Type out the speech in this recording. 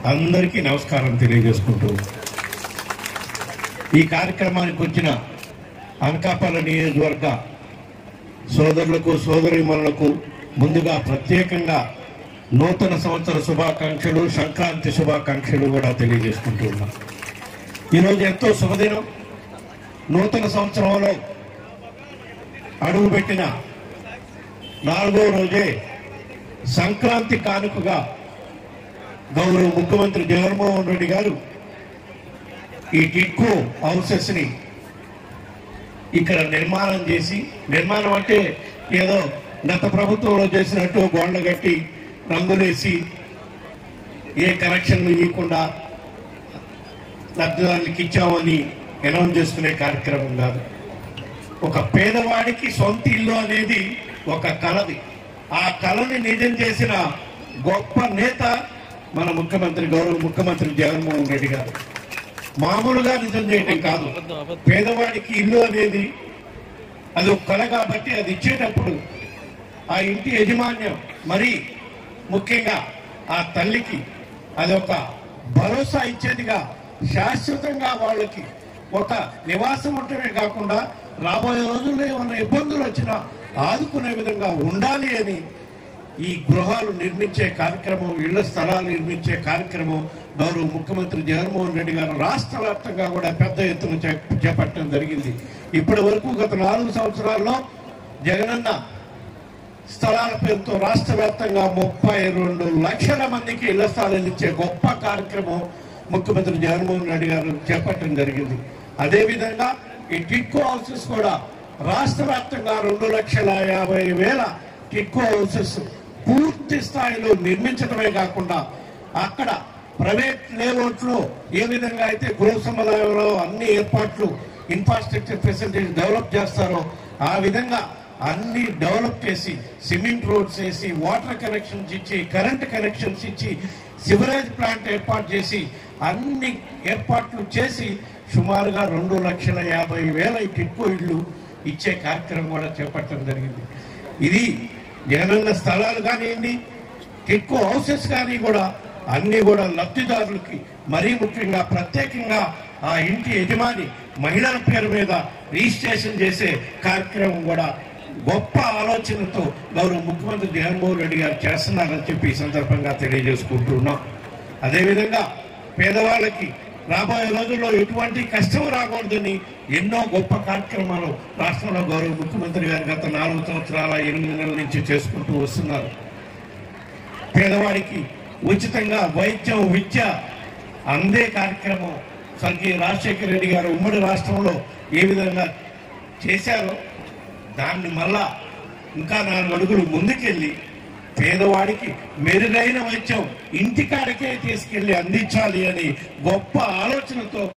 అందరికీ నమస్కారం తెలియజేసుకుంటూ ఈ కార్యక్రమానికి వచ్చిన అనకాపల్లి నియోజకవర్గ సోదరులకు సోదరీమణులకు ముందుగా ప్రత్యేకంగా నూతన సంవత్సర శుభాకాంక్షలు, సంక్రాంతి శుభాకాంక్షలు కూడా తెలియజేసుకుంటూ ఉన్నాం. ఈరోజు ఎంతో శుభదినం. నూతన సంవత్సరంలో అడుగుపెట్టిన 4వ రోజే సంక్రాంతి కానుకగా గౌరవ ముఖ్యమంత్రి జగన్మోహన్ రెడ్డి గారు ఈ టిట్కో హౌసెస్ ని ఇక్కడ నిర్మాణం అంటే ఏదో గత ప్రభుత్వంలో చేసినట్టు గోడలు కట్టి రంగులేసి ఏ కనెక్షన్లు ఇవ్వకుండా లబ్ధిదారులకు ఇచ్చామని అనౌన్స్ చేసుకునే కార్యక్రమం కాదు. ఒక పేదవాడికి సొంత ఇల్లు అనేది ఒక కలది. ఆ కళని నిజం చేసిన గొప్ప నేత మన గౌరవ ముఖ్యమంత్రి జగన్మోహన్ రెడ్డి గారు. మామూలుగా నిజం చేయటం కాదు, పేదవాడికి ఇల్లు అనేది అది ఒక కళ కాబట్టి అది ఇచ్చేటప్పుడు ఆ ఇంటి యాజమాన్యం మరీ ముఖ్యంగా ఆ తల్లికి అది ఒక భరోసా ఇచ్చేదిగా, శాశ్వతంగా వాళ్ళకి ఒక నివాసం ఉండటమే కాకుండా రాబోయే రోజుల్లో ఏమైనా ఇబ్బందులు వచ్చినా ఆదుకునే విధంగా ఉండాలి అని ఈ గృహాలు నిర్మించే కార్యక్రమం, ఇళ్ల స్థలాలు నిర్మించే కార్యక్రమం గౌరవ ముఖ్యమంత్రి జగన్మోహన్ రెడ్డి గారు రాష్ట్ర వ్యాప్తంగా కూడా పెద్ద ఎత్తున చేపట్టడం జరిగింది. ఇప్పటి వరకు గత 4 సంవత్సరాల్లో జగనన్న స్థలాల పేరుతో రాష్ట్ర వ్యాప్తంగా 32 లక్షల మందికి ఇళ్ల స్థలాలు ఇచ్చే గొప్ప కార్యక్రమం ముఖ్యమంత్రి జగన్మోహన్ రెడ్డి గారు చేపట్టడం జరిగింది. అదేవిధంగా ఈ టిట్కో హౌసెస్ కూడా రాష్ట్ర వ్యాప్తంగా 2,50,000 టిట్కో హౌసెస్ పూర్తి స్థాయిలో నిర్మించడమే కాకుండా అక్కడ ప్రైవేట్ లేఅవుట్లో ఏ విధంగా అయితే గృహ సముదాయంలో అన్ని ఏర్పాట్లు, ఇన్ఫ్రాస్ట్రక్చర్ ఫెసిలిటీస్ డెవలప్ చేస్తారో ఆ విధంగా అన్ని డెవలప్ చేసి సిమెంట్ రోడ్స్ వేసి, వాటర్ కనెక్షన్స్ ఇచ్చి, కరెంట్ కనెక్షన్స్ ఇచ్చి, సివరేజ్ ప్లాంట్ ఏర్పాటు చేసి అన్ని ఏర్పాట్లు చేసి సుమారుగా 2,50,000 టిట్కో ఇళ్ళు ఇచ్చే కార్యక్రమం కూడా చేపట్టడం జరిగింది. ఇది జగనన్న స్థలాలు కానివ్వండి, టిట్కో హౌసెస్ కానీ కూడా అన్ని కూడా లబ్ధిదారులకి మరీ ముఖ్యంగా ప్రత్యేకంగా ఆ ఇంటి యజమాని మహిళల పేరు మీద రిజిస్ట్రేషన్ చేసే కార్యక్రమం కూడా గొప్ప ఆలోచనతో గౌరవ ముఖ్యమంత్రి జగన్మోహన్ రెడ్డి గారు చేస్తున్నారని చెప్పి ఈ సందర్భంగా తెలియజేసుకుంటున్నాం. అదేవిధంగా పేదవాళ్ళకి రాబోయే రోజుల్లో ఎటువంటి కష్టం రాకూడదని ఎన్నో గొప్ప కార్యక్రమాలు రాష్ట్రంలో గౌరవ ముఖ్యమంత్రి గారు గత 4 సంవత్సరాల 8 నెలల నుంచి చేసుకుంటూ వస్తున్నారు. పేదవాడికి ఉచితంగా వైద్యం, విద్య అందే కార్యక్రమం స్వర్గీయ రాజశేఖర రెడ్డి గారు ఉమ్మడి రాష్ట్రంలో ఏ విధంగా చేశారో దాన్ని మళ్ళా ఇంకా 4 అడుగులు ముందుకెళ్ళి పేదవాడికి మెరుగైన వైద్యం ఇంటికాడికే తీసుకెళ్లి అందించాలి అని గొప్ప ఆలోచనతో